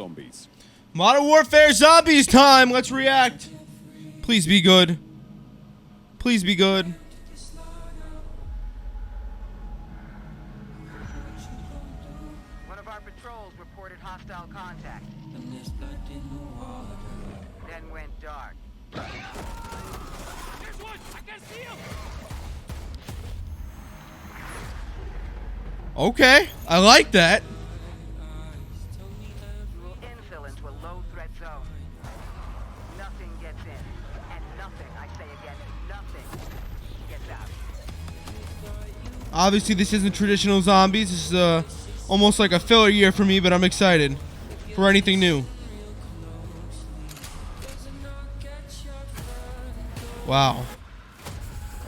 Zombies. Modern Warfare Zombies time. Let's react. Please be good. Please be good. One of our patrols reported hostile contact. Then went dark. There's one! I can see him! Okay, I like that. You will infill into a low threat zone. Nothing gets in. And nothing, I say again, nothing gets out. Obviously, this isn't traditional zombies. This is almost like a filler year for me, but I'm excited for anything new. Wow.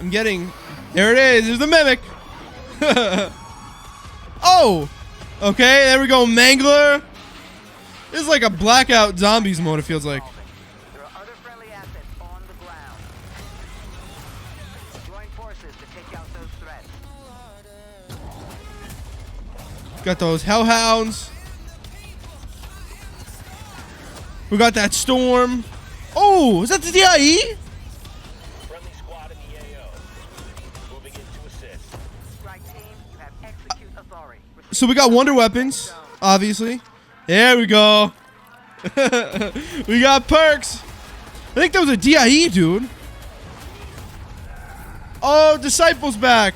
I'm getting... There it is. There's the mimic. Oh! Okay, there we go. Mangler. This is like a blackout zombies mode, it feels like. There are other friendly assets on the ground. Join forces to take out those threats. Got those hellhounds. We got that storm. Oh, is that the DIE? Friendly squad in the AO. Moving in to assist. Strike team, you have execute authority. So we got wonder weapons, obviously. There we go. We got perks. I think that was a DIE, dude. Oh, Disciple's back.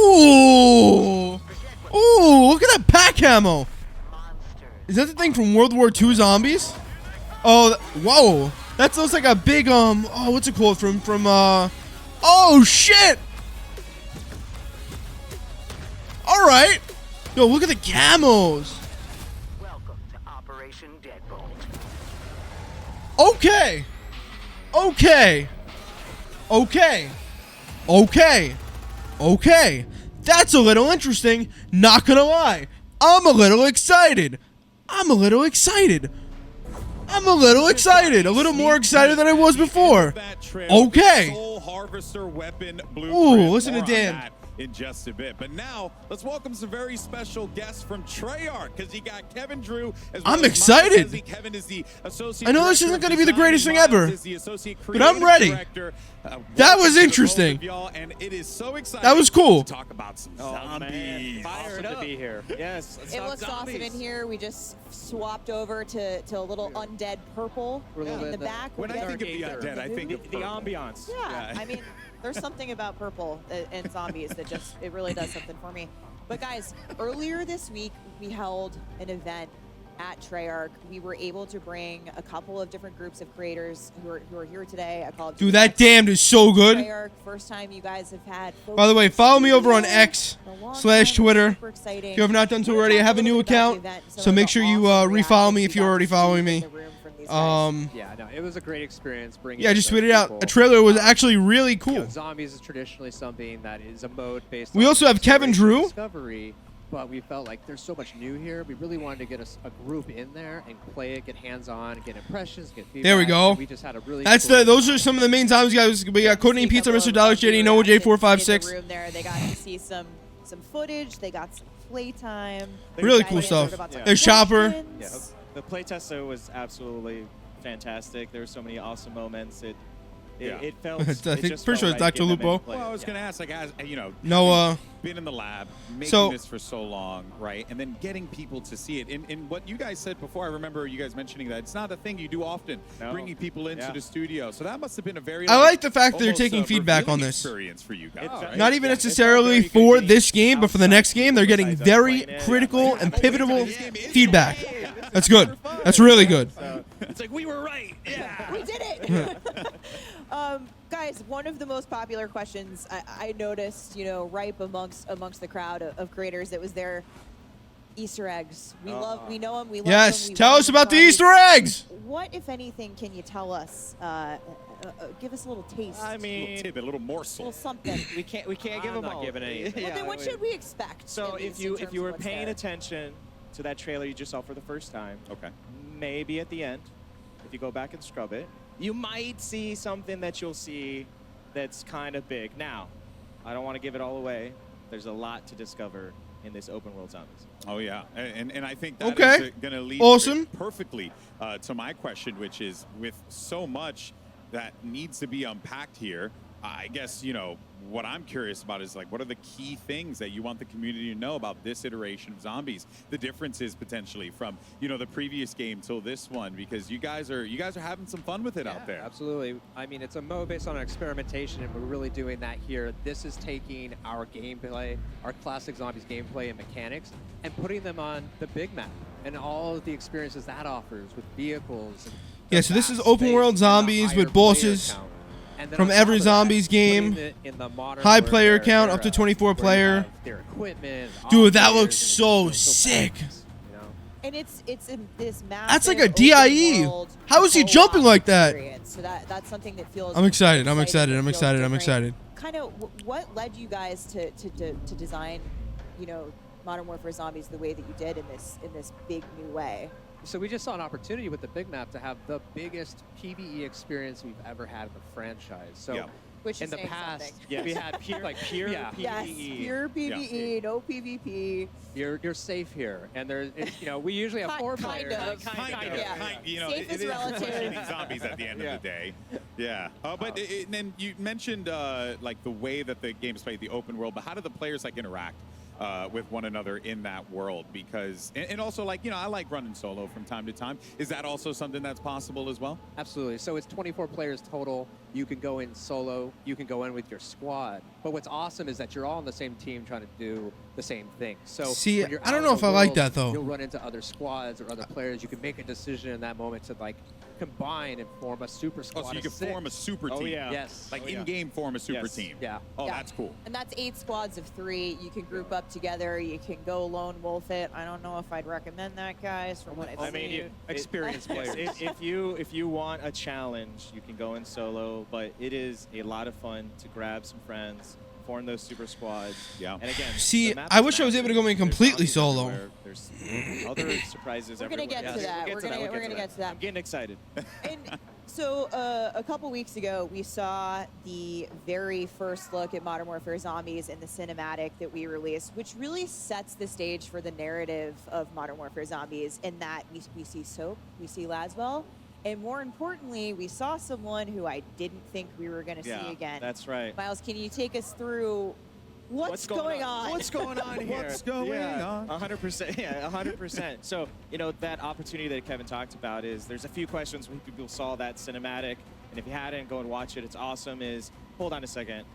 Ooh. Ooh, look at that pack ammo. Is that the thing from World War II Zombies? Oh, whoa. That looks like a big, oh, what's it called? Oh, shit. All right. Yo, look at the camos. Welcome to Operation Deadbolt. Okay. Okay. Okay. Okay. Okay. That's a little interesting. Not gonna lie. I'm a little excited. I'm a little excited. I'm a little excited. A little more excited than I was before. Okay. Soul Harvester weapon blueprint. Ooh, listen to More on Dan. that in just a bit. But now, let's welcome some very special guests from Treyarch, because you got Kevin Drew. As well I'm as excited. Mike Hezzy. Kevin is the associate I know this director isn't of gonna be the design. greatest thing Miles ever, is the associate but I'm creative ready. director. That Welcome was to the interesting. both of y'all, and it is so exciting. That was cool. To talk about some Oh, zombies. man. Fired up to be here. Yes. It looks awesome in here. We just swapped over to a little undead purple in the back. When I think of the undead, I think of the purple. ambiance. Yeah, I mean, there's something about purple and zombies that it really does something for me. But guys, earlier this week, we held an event at Treyarch. We were able to bring a couple of different groups of creators who are here today. I called Dude, that damned is so good. Treyarch, first time you guys have had. By the way, follow me over on X/Twitter. Super exciting. If you have not done so already, I have a new account, so make sure you refollow me if you're already following me. Yeah, no, it was a great experience bringing. Yeah, I just those tweeted out. people. A trailer was actually really You know, cool. zombies is traditionally something that is a mode based. We on also have Kevin exploration and Drew. Discovery, but we felt like there's so much new here. We really wanted to get a group in there and play it, get hands-on, get impressions, get feedback. There we go. And we just had a really. That's cool those are some of the main times, guys. We got Codename Pizza, Mr. Dollar JD, Noah J456. Room there, they got to see some footage. They got some playtime. Really You guys cool stuff. answered about some There's Chopper. questions. The playtest was absolutely fantastic. There were so many awesome moments. It felt. I think pretty sure it's Dr. Lupo. Well, I was going to ask, like, as you know, Noah. been in the lab, making So- this for so long, right? And then getting people to see it. And what you guys said before, I remember you guys mentioning that it's not a thing you do often, bringing people into the studio. So that must have been a very. I like the fact that they're almost taking a feedback on revealing this. Experience for you guys. right? Not even Yeah, necessarily it's very for good this game, but for the next game, they're getting very critical and pivotal feedback. That's good. That's really good. It's like we were right. Yeah. We did it. Guys, one of the most popular questions I noticed, ripe amongst the crowd of creators that was their Easter eggs. We know them. We love them. Yes, we tell want us them about the zombies. Easter eggs. What, if anything, can you tell us? Give us a little taste. I A little mean, tidbit, a little a morsel. little something. we can't give them all. giving anything. Well, then what should we expect? So at if least, you in terms were of what's paying there? attention to that trailer you just saw for the first time, Okay. maybe at the end, if you go back and scrub it, you might see something that you'll see that's kind of big. Now, I don't want to give it all away, there's a lot to discover in this open world zombies. Oh yeah, and I think that Okay. is going to lead Awesome. perfectly to my question, which is with so much that needs to be unpacked here. I guess, you know, what I'm curious about is like, what are the key things that you want the community to know about this iteration of Zombies? The differences potentially from, you know, the previous game till this one, because you guys are having some fun with it out there. Absolutely. I mean, it's a mode based on experimentation, and we're really doing that here. This is taking our gameplay, our classic Zombies gameplay and mechanics, and putting them on the big map and all of the experiences that offers with vehicles. And Yeah, so this is open world zombies with bosses from every Zombies game. High player count, up to 24 player. Dude, that looks so sick. And it's in this massive That's like a open DIE. world How is he co-op jumping like that? experience. So that's something that feels. I'm excited. I'm exciting, excited. it I'm feels excited. I'm different. excited. Kind of what led you guys to design, you know, Modern Warfare Zombies the way that you did in this big new way? So we just saw an opportunity with the big map to have the biggest PvE experience we've ever had in the franchise. So Yeah. Which in is the saying past, something. we had pure PvE. Yes, pure PvE, no PvP. You're safe here, and there's you know, we usually have four Kind players. of. Kind of, Yeah. you know, Safe it is is relative. questioning zombies at the end of the day. Yeah. But then you mentioned like the way that the game is played, the open world, but how do the players like interact with one another in that world? Because, and also like, you know, I like running solo from time to time. Is that also something that's possible as well? Absolutely. So it's 24 players total. You can go in solo. You can go in with your squad. But what's awesome is that you're all on the same team trying to do the same thing. So See, when you're I don't out know in if the I like world, that, though. You'll run into other squads or other players. You can make a decision in that moment to like combine and form a super squad. Oh, so you of can 6. form a super team. yeah. Yes. Like in-game form a super team. Yeah. Oh, Yeah. that's cool. And that's 8 squads of 3. You can group up together. You can go lone wolf it. I don't know if I'd recommend that, guys. From what I've I mean, seen. Experienced players. If you want a challenge, you can go in solo, but it is a lot of fun to grab some friends, form those super squads. Yeah. And again, See, the map I is wish I was massive. able to go in There's completely zombies solo. everywhere. There's other surprises We're gonna everywhere. get to Yes, that. we'll We're gonna get to that. I'm getting excited. And so a couple weeks ago, we saw the very first look at Modern Warfare Zombies in the cinematic that we released, which really sets the stage for the narrative of Modern Warfare Zombies in that we see Soap, we see Laswell, and more importantly, we saw someone who I didn't think we were going to see again. That's right. Miles, can you take us through what's going on? What's going on here? What's going on? 100%. Yeah, 100%. So, you know, that opportunity that Kevin talked about is there's a few questions when people saw that cinematic, and if you hadn't, go and watch it. It's awesome. Hold on a second.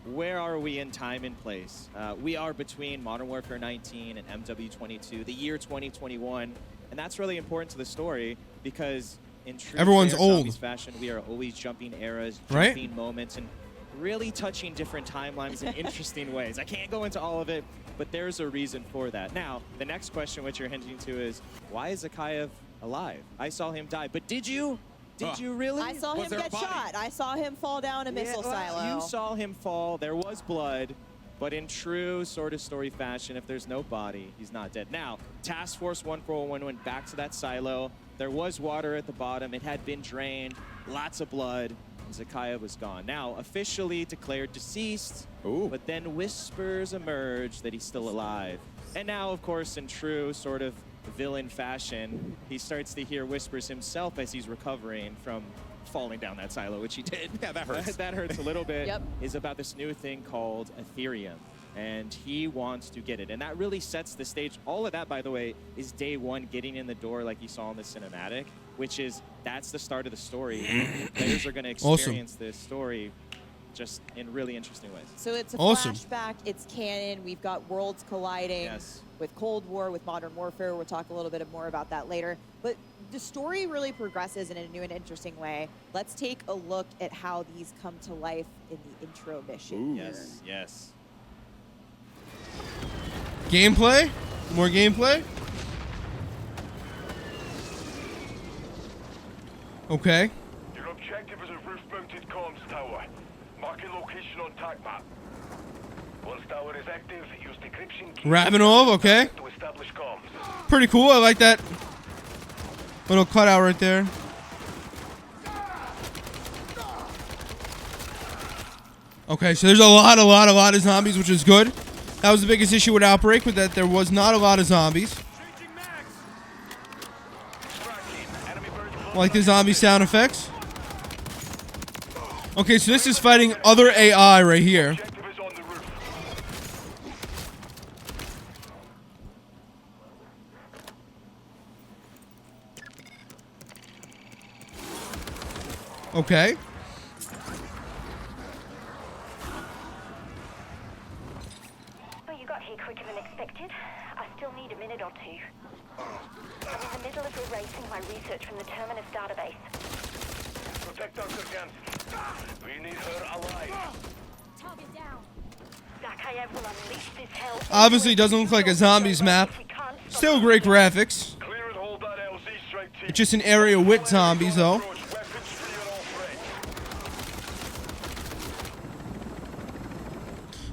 Where are we in time and place? We are between Modern Warfare 19 and MW22, the year 2021, and that's really important to the story because in true Everyone's Treyarch old. Zombies fashion, we are always jumping eras, Right? jumping moments, and really touching different timelines in interesting ways. I can't go into all of it, but there's a reason for that. Now, the next question which you're hinting to is, why is Zakayev alive? I saw him die, but did you? Did you really? I saw Was him there a get body? shot. I saw him fall down a missile silo. You saw him fall. There was blood. But in true sort of story fashion, if there's no body, he's not dead. Now, Task Force 141 went back to that silo. There was water at the bottom. It had been drained. Lots of blood. And Zakayev was gone. Now, officially declared deceased. Ooh. But then whispers emerged that he's still alive. And now, of course, in true sort of villain fashion, he starts to hear whispers himself as he's recovering from falling down that silo, which he did. Yeah, that hurts. That hurts a little bit. Yep. Is about this new thing called Ethereum, and he wants to get it. And that really sets the stage. All of that, by the way, is day one getting in the door like you saw in the cinematic, which is, that's the start of the story. Players are going to experience this story just in really interesting ways. So it's a Awesome. flashback, it's canon, we've got worlds colliding Yes. with Cold War, with Modern Warfare. We'll talk a little bit more about that later. But the story really progresses in a new and interesting way. Let's take a look at how these come to life in the intro mission. Ooh. Yes, yes. Gameplay? More gameplay? Okay. Your objective is a roof-mounted comms tower. Marking location on TAC map. Once tower is active, use decryption key Ravenov, okay. to establish comms. Pretty cool. I like that little cutout right there. Okay, so there's a lot of zombies, which is good. That was the biggest issue with Outbreak, with that there was not a lot of zombies. Like the zombie sound effects. Okay, so this is fighting other AI right here. Objective is on the roof. Okay. Well, you got here quicker than expected. I still need a minute or two. I'm in the middle of erasing my research from the Terminus database. Protect Dr. Jansen. We need her alive. Target down. Zakayev will unleash this hell. Obviously doesn't look like a zombies map. Still great graphics. Clear and hold that LZ strike team. It's just an area with zombies though. Approach weapons free on all threats.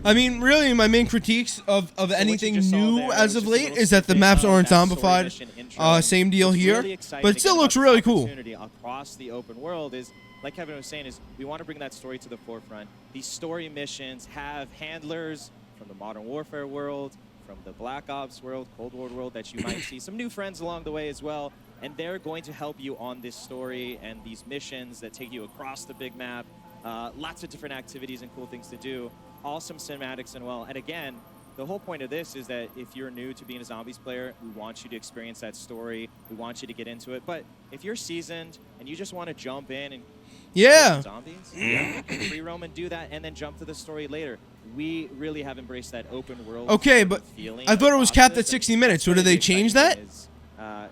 I mean, really, my main critiques of what you anything just saw new there as was of just a late little is that the snippet maps of aren't that story zombified. mission intro. Same deal What's here, really exciting but it still again looks about really this cool. opportunity across the open world is, like Kevin was saying, is we want to bring that story to the forefront. These story missions have handlers from the Modern Warfare world, from the Black Ops world, Cold War world that you might see some new friends along the way as well, and they're going to help you on this story and these missions that take you across the big map. Lots of different activities and cool things to do. Awesome cinematics and well. And again, the whole point of this is that if you're new to being a Zombies player, we want you to experience that story. We want you to get into it. But if you're seasoned and you just want to jump in and Yeah. zombies, you can free roam and do that, and then jump to the story later. We really have embraced that open world. Okay, sort but of feeling I thought it was across capped this, at 60 and minutes. So what's did they really change exciting that? is,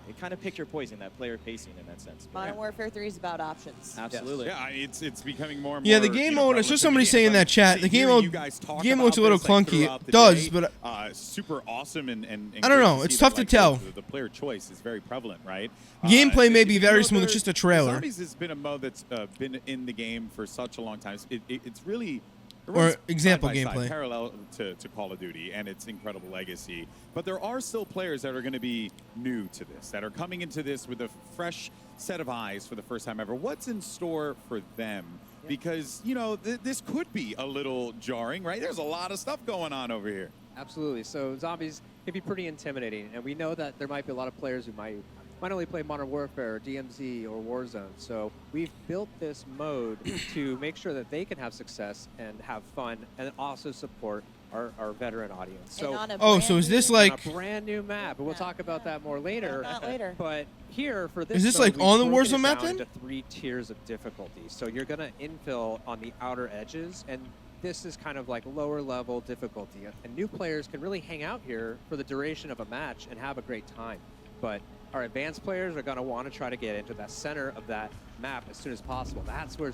it kind of pick your poison, that player pacing in that sense. But Modern yeah, Warfare 3 is about options. absolutely. Yeah, it's becoming more and Yeah, more. the game you know, mode. I saw prevalent somebody to say in games. that chat, To the game hear mode. you guys talk Game about looks a little this, like, clunky. throughout It the does, day, but super awesome and I don't great know, to it's see tough that, to tell. The player choice is very prevalent, right? Gameplay may be you very know, smooth. It's just a trailer. Zombies has been a mode that's been in the game for such a long time. It's really. It Or runs example side by side, gameplay. parallel to Call of Duty and its incredible legacy. But there are still players that are going to be new to this, that are coming into this with a fresh set of eyes for the first time ever. What's in store for them? Because, you know, this could be a little jarring, right? There's a lot of stuff going on over here. Absolutely. So zombies can be pretty intimidating, and we know that there might be a lot of players who might only play Modern Warfare, or DMZ, or Warzone. So we've built this mode to make sure that they can have success and have fun, and also support our veteran audience. So And on a Oh, brand so is this new- like? on a brand new map, and we'll talk about that more later. Not later. But here for this, Is this mode, like we've on the broken Warzone it map down then? into 3 tiers of difficulty. So you're gonna infill on the outer edges, and this is kind of like lower level difficulty. And new players can really hang out here for the duration of a match and have a great time. But our advanced players are gonna want to try to get into the center of that map as soon as possible. That's where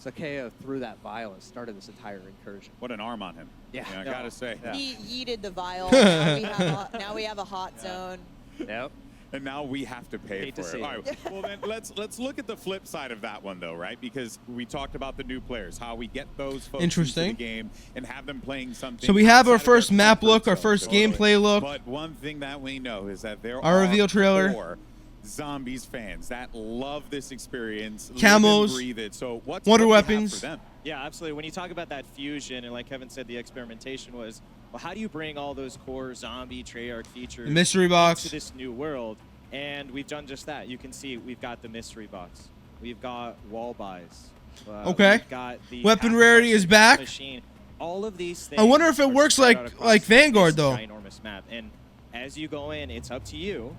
Zakayev threw that vial and started this entire incursion. What an arm on him. Yeah. I No. gotta say. Yeah. He yeeted the vial. Now we have a hot zone. Yep. And now we have to pay Hate for to it. see All it. right. Well, then let's look at the flip side of that one, though, right? Because we talked about the new players, how we get those folks Interesting. into the game and have them playing something. So we have our outside of their first map comfort look, our zone. first Totally. gameplay look. But one thing that we know is that there Our are reveal trailer. core Zombies fans that love this experience, live Camos. and breathe it. So what's Wonder what do you have weapons. for them? Yeah, absolutely. When you talk about that fusion, and like Kevin said, the experimentation was, well, how do you bring all those core zombie Treyarch features The mystery box. into this new world? And we've done just that. You can see we've got the mystery box. We've got wall buys. Okay. We've got the Weapon half rarity is custom back. Machine. All of these things. I wonder if it are works spread out like across Vanguard, this though. ginormous map. And as you go in, it's up to you.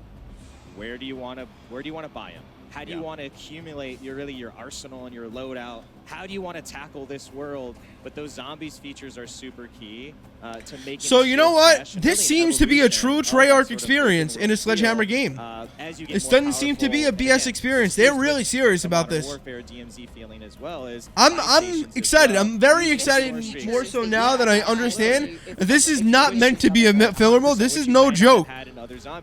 Where do you want to buy them? How do you Yeah. want to accumulate your arsenal and your loadout? How do you want to tackle this world? But those zombies features are super key to making. So it you know feel what? fresh and This really an seems to be a evolution true of that Treyarch sort of experience open in a world Sledgehammer feel. game. As you get This more doesn't seem to be a powerful, BS again, experience. this They're is really with serious the about Modern this. Warfare DMZ feeling as well as I'm stations as excited. well. I'm very It's excited more streaks. more so now that I understand that this is not meant to be a filler mode. This is no joke.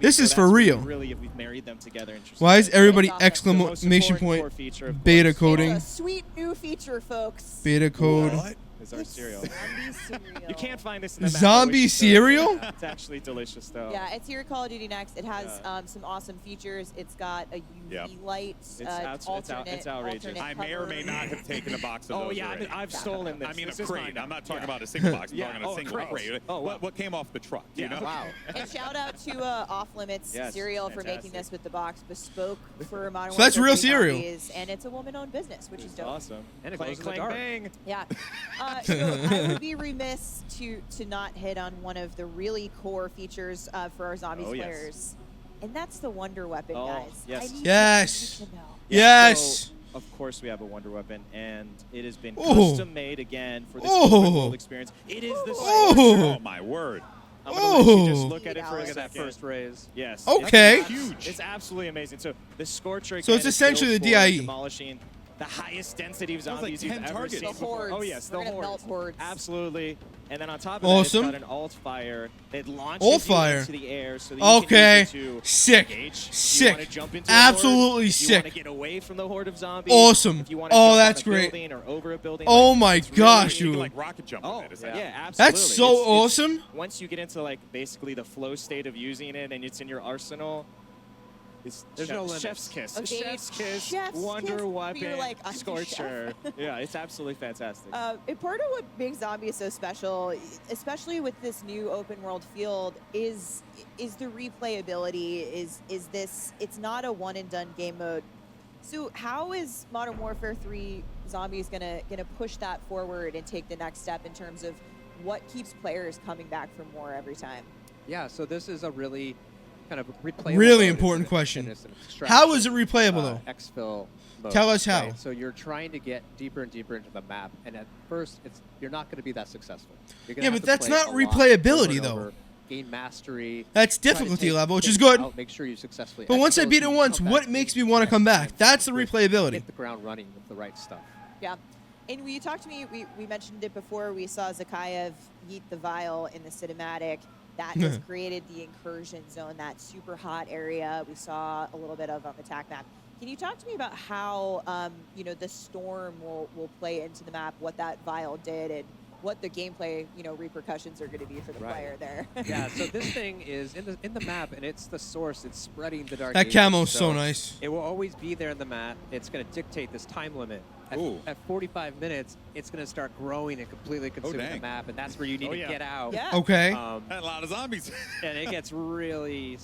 This is for real. Really, if we've married them together. Why is everybody That's awesome. exclamation point beta It's coding? a sweet new feature, folks. Beta code. is our cereal. Zombie cereal. You can't find this in the map. Zombie I wish you could. cereal? Yeah, it's actually delicious, though. Yeah, it's here Call of Duty Next. It has Yeah. some awesome features. It's got a UV Yep. light, It's outrageous. alternate I may or may cover. not have taken a box of Oh those yeah, already. I've stolen this. I mean, This a is crate. mine. I'm not talking Yeah. about a single box. I'm Yeah. talking a Oh, single crate. crate. Oh, wow. What came off the truck? You Yeah. know? Wow. And shout out to Off Limits Yes, Cereal for fantastic. making this with the box bespoke for Modern So that's Warfare real 3 cereal. Zombies, and it's a woman-owned business, which is dope. Awesome. And it Clang, glows in the clang, dark. bang. Yeah. So I would be remiss to not hit on one of the really core features for our Zombies Oh, yes. players, and that's the Wonder Weapon, Oh, guys. yes. I need Yes. to know. Yes. So, of course, we have a Wonder Weapon, and it has been Ooh. custom made again for this Ooh. open world experience. It is the Ooh. Scorcher. Oh my word. I'm gonna let you just Ooh. look at it for a Look Look at that second. first raise. Yes. Okay. It's huge. It's absolutely amazing. So the Scorcher. So it's again, is essentially built the for DIE. Demolishing the highest density of That was like zombies you've 10 ever targets. seen The before. hordes. Oh yes, We're the gonna hordes. melt hordes. Absolutely. And then on top of Awesome. that, it's got an alt fire that launches Alt you fire. into the air so that you Okay. can use it to Sick. engage. Sick. You wanna jump into Absolutely a horde, if you wanna sick. get away from the horde of zombies. Awesome. If you wanna Oh, jump that's on a great. building or over a building. Oh like, my it's gosh, You dude. can like rocket jump Oh, with it, essentially. yeah, absolutely. That's so awesome. Once you get into like basically the flow state of using it and it's in your arsenal, it's There's no limits. chef's kiss. Okay, Chef's kiss, chef's Wonder kiss, but Weapon, you're like, I'm the Scorcher. Yeah, it's absolutely fantastic. And part of what makes Zombies so special, especially with this new open world field, is the replayability. Is this? It's not a one and done game mode. So how is Modern Warfare 3 Zombies gonna push that forward and take the next step in terms of what keeps players coming back for more every time? Yeah, so this is a really kind of replayable Really mode. important It's question. an How is it extraction, replayable though? Exfil mode, Tell us how. right? So you're trying to get deeper and deeper into the map, and at first, you're not going to be that successful. You're gonna Yeah, have but to that's play not a lot replayability, over and though. over, gain mastery. That's try to difficulty take level, which is things good. out, make sure you successfully. But once I exfil beat so it you once, come back what and makes you me want to next come back? time That's the with- replayability. Hit the ground running with the right stuff. Yeah. And when you talked to me, we mentioned it before. We saw Zakayev yeet the vial in the cinematic. That has created the incursion zone, that super hot area we saw a little bit of on the TAC map. Can you talk to me about how the storm will play into the map, what that vial did, and what the gameplay repercussions are going to be for the Right. player there? Yeah, so this thing is in the map, and it's the source. It's spreading the dark. That agents, camo's so nice. It will always be there in the map. It's going to dictate this time limit. Ooh. At 45 minutes, it's going to start growing and completely consuming the dang. map, and that's where you need Oh, to yeah. get out. Yeah. Okay. And a lot of zombies. And it gets really,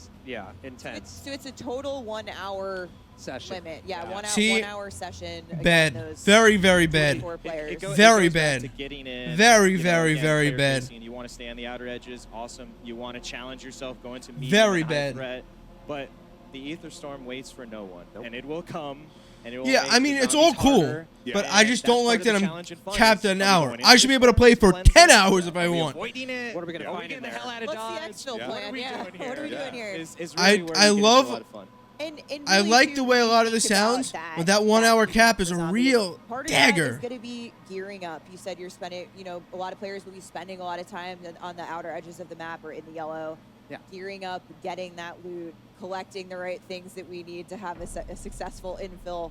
intense. So it's a total 1 hour Session. limit. Yeah, Yeah. 1 hour, See, 1 hour session. against Bad. those Very, very bad. 4 players. Very goes back bad. to getting in, Very, very, again, very player bad. facing. You want to stay on the outer edges, awesome. You want to challenge yourself, going to medium Very and high bad. threat. But the Ether Storm waits for no one, Nope. and it will come. And it will Yeah, make I mean, the it's all zombies cool, harder, but and I just that's don't part like of the that I'm challenge and fun capped is, at an are we hour. going I into should be this able to play for cleanser? 10 hours if I Are we want. avoiding it? What are we gonna Are we find in getting the there? hell out of What's Dodge? the exfil Yeah. plan? What are we Yeah. doing here? What are we doing here? Is really I where we get into love- a lot of fun. And I really like to the way a lot of this speak about sounds, but that 1 hour cap is a zombies, real part of dagger. That is going to be gearing up. You said you're spending, a lot of players will be spending a lot of time on the outer edges of the map or in the yellow. Yeah. Gearing up, getting that loot, collecting the right things that we need to have a successful infill.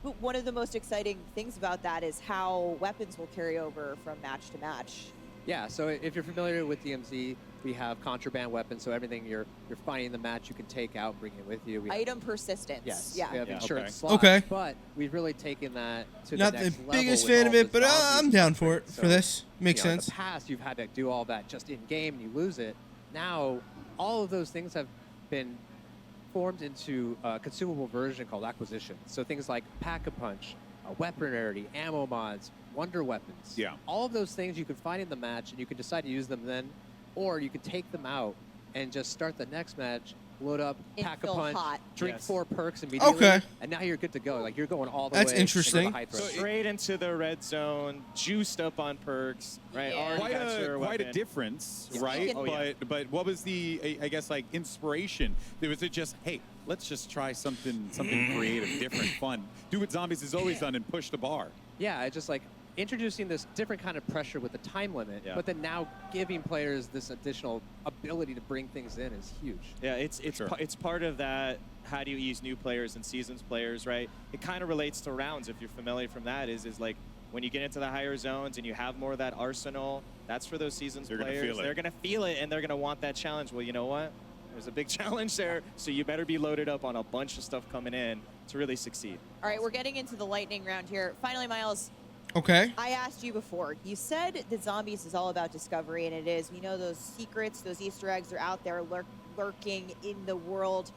But one of the most exciting things about that is how weapons will carry over from match to match. Yeah, so if you're familiar with DMZ, we have contraband weapons, so everything you're finding in the match you can take out, bring it with you. We have, Item persistence. yes, Yeah. we have Yeah, insurance okay. slots, Okay. but we've really taken that to Not the the next level biggest with fan all of it, the but zombies I'm down and for it. things. For this, makes In sense. the past, you've had to do all that just in game, and you lose it. Now, all of those things have been formed into a consumable version called acquisition. So things like Pack-a-Punch, weapon rarity, ammo mods, wonder weapons. Yeah. All of those things you can find in the match, and you can decide to use them then, or you can take them out and just start the next match, load up, pack a Infill punch, hot. drink Yes. 4 perks immediately, Okay. and now you're good to go. Like, you're going all the That's way interesting. into the high threat. Straight into the red zone, juiced up on perks, right? Yeah. Already Quite got your a weapon. difference, Yeah. right? Oh, yeah. But what was the I guess like inspiration? Was it just, hey, let's just try something creative, different, fun, do what Zombies has always done and push the bar? Yeah, it's just like introducing this different kind of pressure with the time limit, Yeah. but then now giving players this additional ability to bring things in is huge. Yeah, it's Sure. it's part of that. How do you ease new players and seasons players, right? It kind of relates to rounds. If you're familiar from that, is like when you get into the higher zones and you have more of that arsenal, that's for those seasoned They're gonna players. feel it. They're going to feel it, and they're going to want that challenge. Well, you know what? There's a big challenge there, so you better be loaded up on a bunch of stuff coming in to really succeed. All right, we're getting into the lightning round here. Finally, Miles, Okay. I asked you before. You said that Zombies is all about discovery, and it is. We know those secrets, those Easter eggs are out there lurking in the world.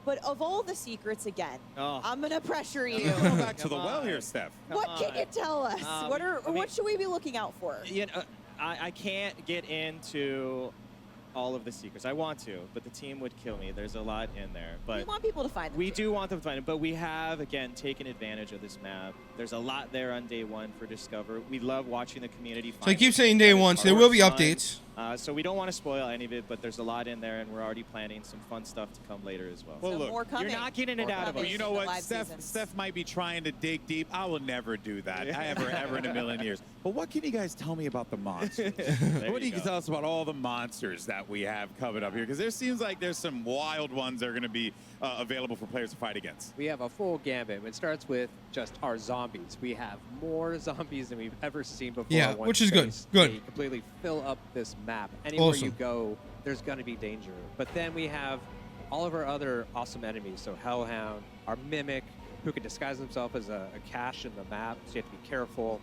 But of all the secrets, again, I'm going to pressure you. Go back to the well here, Steph. What can you tell us? What should we be looking out for? You know, I can't get into all of the secrets. I want to, but the team would kill me. There's a lot in there. But We want people to find them. we too. do want them to find it, but we have, again, taken advantage of this map. There's a lot there on day one for Discover. We love watching the community find So I keep it. saying day one, so there will be Fun. updates. So we don't want to spoil any of it, but there's a lot in there, and we're already planning some fun stuff to come later as well. Well, So look, more coming. you're not getting it More out of coming us. You know in the what? live Steph, seasons. Steph might be trying to dig deep. I will never do that. Ever in a million years. But what can you guys tell me about the monsters? What do you go. tell us about all the monsters that we have coming up here? Because there seems like there's some wild ones that are going to be available for players to fight against. We have a full gambit. It starts with just our zombies. We have more zombies than we've ever seen before. Yeah, in one which is good. space. Good. They completely fill up this map. Anywhere Awesome. you go, there's going to be danger. But then we have all of our other awesome enemies. So Hellhound, our Mimic, who can disguise himself as a cache in the map, so you have to be careful.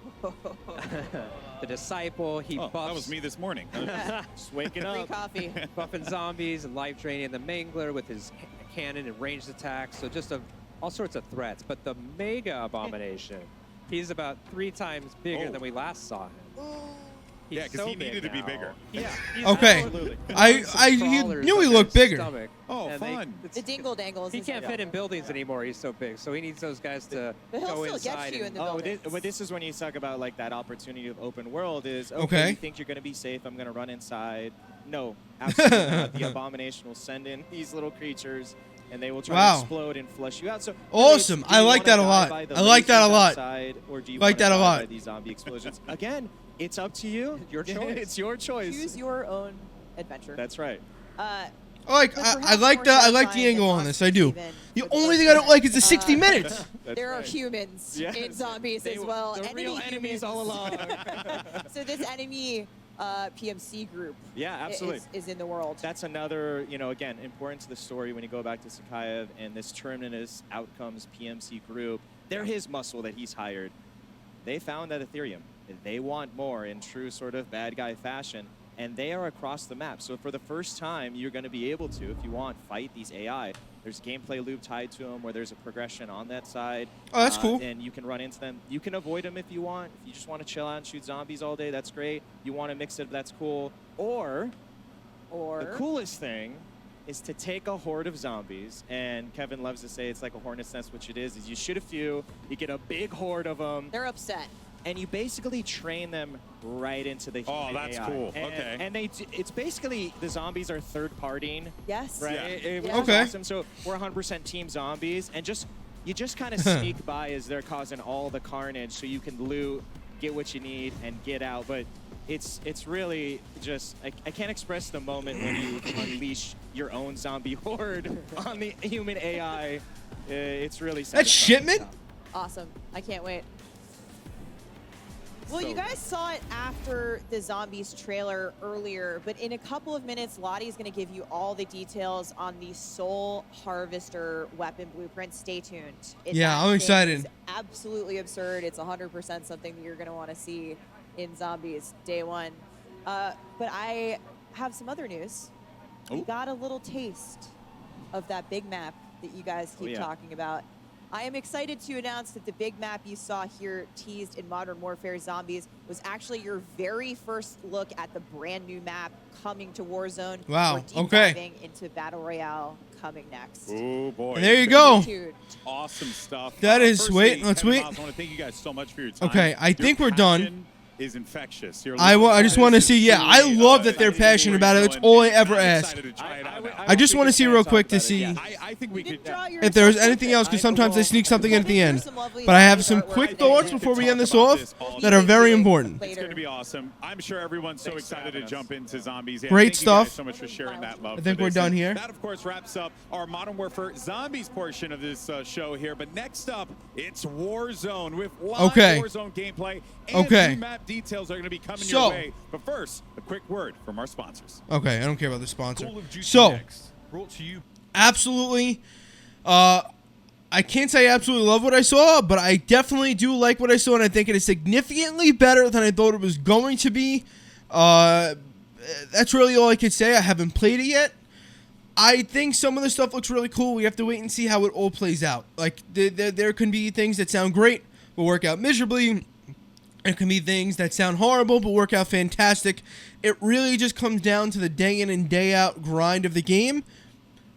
The Disciple, he buffs. That was me this morning. Just waking Free up. coffee. Buffing zombies and life draining the Mangler with his cannon and ranged attacks. So just all sorts of threats. But the Mega Abomination, he's about 3 times bigger Oh. than we last saw him. He's Yeah, because so he big needed to be now. bigger. Yeah. he's Okay. absolutely- I Some you crawlers knew he up looked his bigger. stomach, Oh, and fun. The dingle dangles. He can't fit in buildings anymore. He's so big. So he needs those guys to But he'll go still inside. get you in and- the buildings. But this is when you talk about like that opportunity of open world is, Okay. you think you're going to be safe, I'm going to run inside. No, absolutely not. The Abomination will send in these little creatures, and they will try Wow. to explode and flush you out. So Awesome. really, do I you like wanna that a die lot. by the I like that a lasers lot. outside, or do you Like wanna that a die lot. by these zombie explosions? Again, it's up to you. Your choice. It's your choice. Choose your own adventure. That's right. Uh, I like the angle on this. I do. The only thing I don't like is the 60 minutes. there are right. humans Yes. in zombies They as were well. the real enemies all along. So this enemy PMC group Yeah, absolutely. is in the world. That's another, again, important to the story when you go back to Sakayev and this Terminus Outcomes PMC group. They're his muscle that he's hired. They found that Ethereum. They want more in true sort of bad guy fashion, and they are across the map. So for the first time, you're going to be able to, if you want, fight these AI. There's gameplay loop tied to them where there's a progression on that side. Oh, that's cool. And you can run into them. You can avoid them if you want. If you just want to chill out and shoot zombies all day, that's great. You want to mix it, that's cool. Or the coolest thing is to take a horde of zombies, and Kevin loves to say it's like a hornet's nest, which it is you shoot a few, you get a big horde of them. They're upset. And you basically train them right into the human that's AI. cool. And, Okay. And it's basically the zombies are third-partying, Yes. right? Yeah. Which is Okay. awesome. So we're 100% team zombies, and you just kind of sneak by as they're causing all the carnage, so you can loot, get what you need, and get out. But it's really just I can't express the moment when you unleash your own zombie horde on the human AI. It's really That's satisfying. shipment? Awesome. I can't wait. Well, So you guys saw it after the Zombies trailer earlier, but in a couple of minutes, Lottie's going to give you all the details on the Soul Harvester weapon blueprint. Stay tuned. Yeah, I'm excited. It's absolutely absurd. It's 100% something that you're going to want to see in Zombies day one. But I have some other news. We Oh. got a little taste of that big map that you guys keep yeah. talking about. I am excited to announce that the big map you saw here teased in Modern Warfare Zombies was actually your very first look at the brand new map coming to Warzone. Wow, We're deep okay. diving into Battle Royale coming next. Oh boy. And there you go. Dude, Awesome stuff. That is- Firstly, wait, let's Kevin wait. Miles, I want to thank you guys so much for your time. Okay, I Your think we're done. passion is infectious. I just want to see. Yeah, I love that they're passionate about it. That's all I ever ask. I just want to see real quick to see I think we could. if there's anything else, because sometimes they sneak something in at the end. But I have some quick thoughts before we end this off that are very important. It's going to be awesome. I'm sure everyone's so excited to jump into Zombies. Great Thank you stuff. guys so much for sharing that love. I think for we're this. done And here. That, of course, wraps up our Modern Warfare Zombies portion of this show here. But next up, it's Warzone with live Warzone gameplay and new map details are going to be coming your way. But first, a quick word from our sponsors. Okay, I don't care about the sponsor. So, brought to you. Absolutely. I can't say I absolutely love what I saw, but I definitely do like what I saw, and I think it is significantly better than I thought it was going to be. That's really all I could say. I haven't played it yet. I think some of the stuff looks really cool. We have to wait and see how it all plays out. Like, there can be things that sound great but work out miserably. There can be things that sound horrible but work out fantastic. It really just comes down to the day in and day out grind of the game.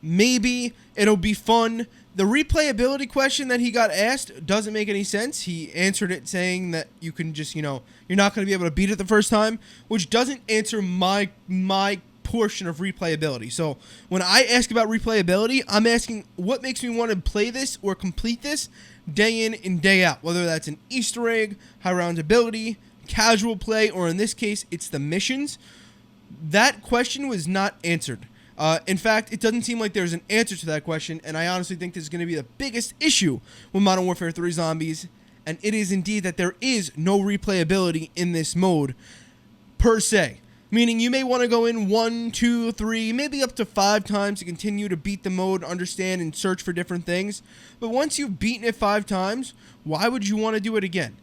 Maybe it'll be fun. The replayability question that he got asked doesn't make any sense. He answered it saying that you can just, you're not going to be able to beat it the first time, which doesn't answer my portion of replayability. So when I ask about replayability, I'm asking what makes me want to play this or complete this day in and day out, whether that's an Easter egg, high round ability, casual play, or in this case, it's the missions. That question was not answered. In fact, it doesn't seem like there's an answer to that question, and I honestly think this is going to be the biggest issue with Modern Warfare 3 Zombies, and it is indeed that there is no replayability in this mode, per se. Meaning you may want to go in 1, 2, 3, maybe up to 5 times to continue to beat the mode, understand, and search for different things. But once you've beaten it 5 times, why would you want to do it again?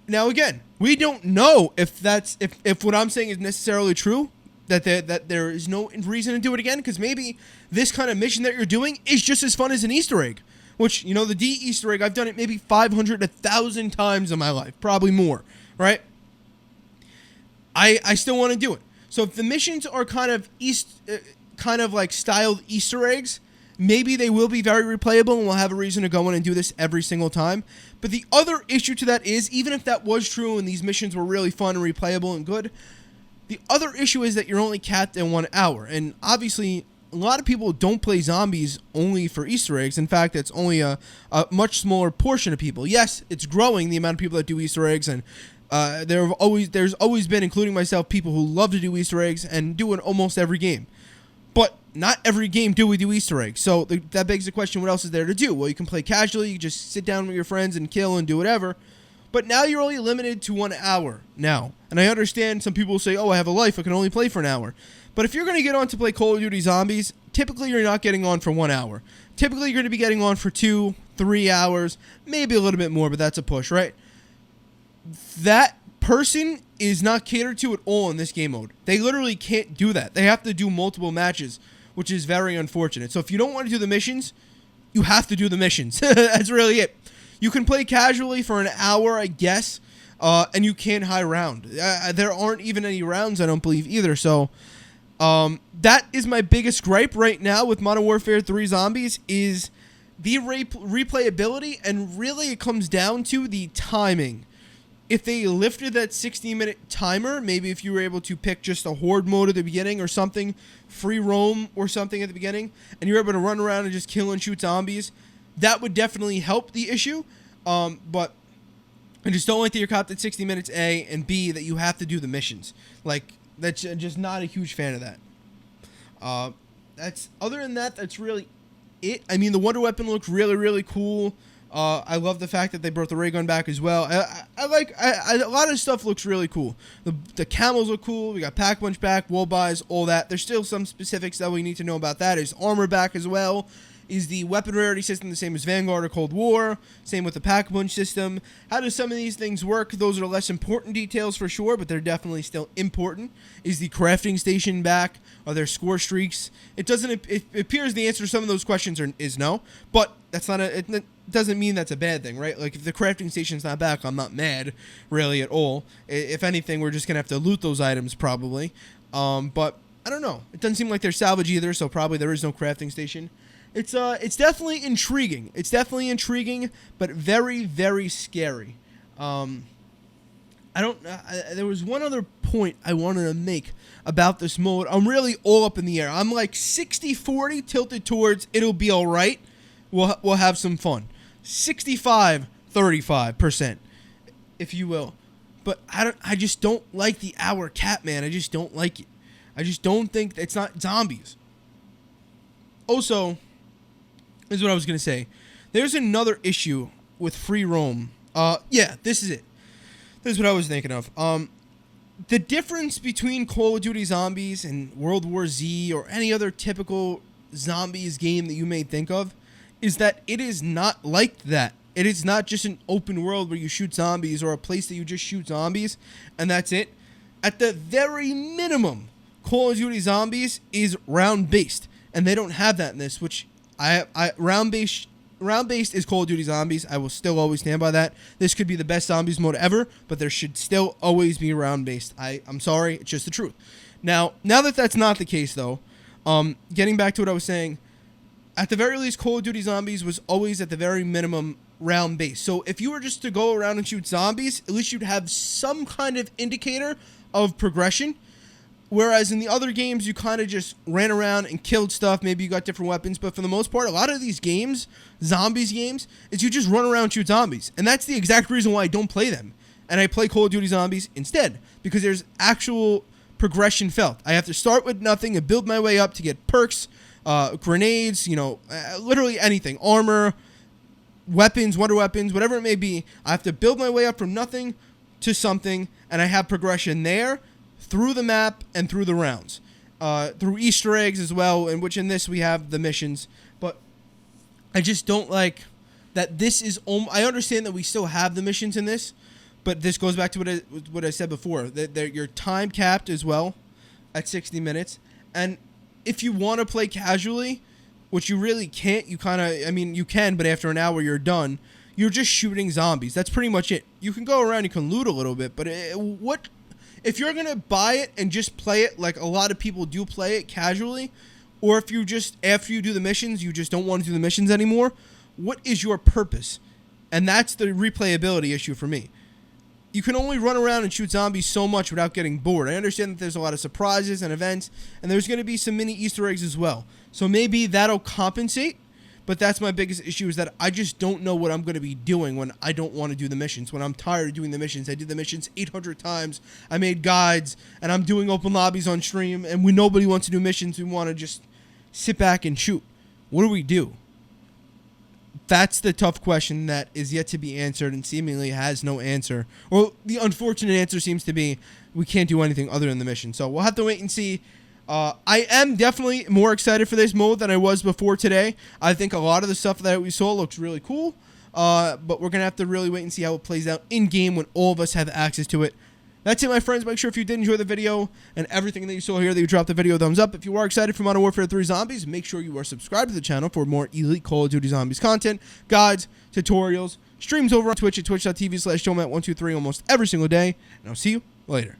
Now, again, we don't know if what I'm saying is necessarily true, that there is no reason to do it again, because maybe this kind of mission that you're doing is just as fun as an Easter egg. Which, the D Easter egg, I've done it maybe 500, 1,000 times in my life. Probably more, right? I still want to do it. So if the missions are kind of like styled Easter eggs, maybe they will be very replayable and we'll have a reason to go in and do this every single time. But the other issue to that is, even if that was true and these missions were really fun and replayable and good, the other issue is that you're only capped in 1 hour. And obviously, a lot of people don't play zombies only for Easter eggs. In fact, it's only a much smaller portion of people. Yes, it's growing, the amount of people that do Easter eggs, and there's always been, including myself, people who love to do Easter eggs and do it almost every game. But not every game do we do Easter eggs. So that begs the question, what else is there to do? Well, you can play casually, you can just sit down with your friends and kill and do whatever. But now you're only limited to 1 hour now. And I understand some people will say, oh, I have a life, I can only play for an hour. But if you're going to get on to play Call of Duty Zombies, typically you're not getting on for 1 hour. Typically you're going to be getting on for 2, 3 hours, maybe a little bit more, but that's a push, right? That person is not catered to at all in this game mode. They literally can't do that. They have to do multiple matches, which is very unfortunate. So if you don't want to do the missions, you have to do the missions. That's really it. You can play casually for an hour, I guess, and you can't high round. There aren't even any rounds, I don't believe, either. So that is my biggest gripe right now with Modern Warfare 3 Zombies, is the replayability, and really it comes down to the timing. If they lifted that 60-minute timer, maybe if you were able to pick just a horde mode at the beginning or something, free roam or something at the beginning, and you're able to run around and just kill and shoot zombies, that would definitely help the issue. But I just don't like that you're capped at 60 minutes, A, and B, that you have to do the missions. Like, that's just not a huge fan of that. Other than that, that's really it. I mean, the Wonder Weapon looked really, really cool. I love the fact that they brought the ray gun back as well. A lot of stuff looks really cool. The camels look cool. We got pack punch back, wall buys, all that. There's still some specifics that we need to know about that. Is armor back as well? Is the weapon rarity system the same as Vanguard or Cold War? Same with the pack punch system. How do some of these things work? Those are less important details for sure, but they're definitely still important. Is the crafting station back? Are there score streaks? It appears the answer to some of those questions is no, but that's not it doesn't mean that's a bad thing, right? Like, if the crafting station's not back, I'm not mad really at all. If anything, we're just gonna have to loot those items probably. But I don't know. It doesn't seem like they're salvage either, so probably there is no crafting station. It's definitely intriguing. It's definitely intriguing, but very, very scary. there was one other point I wanted to make about this mode. I'm really all up in the air. I'm like 60-40 tilted towards it'll be all right. We'll have some fun. 65-35%, if you will. But I just don't like the hour cap, man. I just don't like it. I just don't think it's not zombies. Also, this is what I was gonna say. There's another issue with free roam. Yeah, this is it. This is what I was thinking of. The difference between Call of Duty Zombies and World War Z or any other typical zombies game that you may think of is that it is not like that. It is not just an open world where you shoot zombies or a place that you just shoot zombies and that's it. At the very minimum, Call of Duty Zombies is round-based, and they don't have that in this, which round-based is Call of Duty Zombies. I will still always stand by that. This could be the best zombies mode ever, but there should still always be round-based. I'm sorry, it's just the truth. Now that that's not the case, though, getting back to what I was saying, at the very least, Call of Duty Zombies was always at the very minimum round-based. So if you were just to go around and shoot zombies, at least you'd have some kind of indicator of progression. Whereas in the other games, you kind of just ran around and killed stuff. Maybe you got different weapons. But for the most part, a lot of these games, zombies games, is you just run around and shoot zombies. And that's the exact reason why I don't play them. And I play Call of Duty Zombies instead. Because there's actual progression felt. I have to start with nothing and build my way up to get perks, grenades, literally anything. Armor, weapons, wonder weapons, whatever it may be. I have to build my way up from nothing to something. And I have progression there, through the map, and through the rounds. Through Easter eggs as well, in which in this we have the missions. But I just don't like that this is... I understand that we still have the missions in this, but this goes back to what I said before. That you're time capped as well at 60 minutes. And if you want to play casually, which you really can't, you can, but after an hour you're done. You're just shooting zombies. That's pretty much it. You can go around, you can loot a little bit, but if you're going to buy it and just play it like a lot of people do play it casually, or if you just, after you do the missions, you just don't want to do the missions anymore, what is your purpose? And that's the replayability issue for me. You can only run around and shoot zombies so much without getting bored. I understand that there's a lot of surprises and events, and there's going to be some mini Easter eggs as well. So maybe that'll compensate. But that's my biggest issue, is that I just don't know what I'm going to be doing when I don't want to do the missions. When I'm tired of doing the missions. I did the missions 800 times. I made guides, and I'm doing open lobbies on stream. And when nobody wants to do missions, we want to just sit back and shoot. What do we do? That's the tough question that is yet to be answered and seemingly has no answer. Well, the unfortunate answer seems to be we can't do anything other than the mission. So we'll have to wait and see. I am definitely more excited for this mode than I was before today. I think a lot of the stuff that we saw looks really cool, but we're going to have to really wait and see how it plays out in-game when all of us have access to it. That's it, my friends. Make sure if you did enjoy the video and everything that you saw here that you drop the video a thumbs up. If you are excited for Modern Warfare 3 Zombies, make sure you are subscribed to the channel for more elite Call of Duty Zombies content, guides, tutorials, streams over on Twitch at twitch.tv/JoeMatt123 almost every single day, and I'll see you later.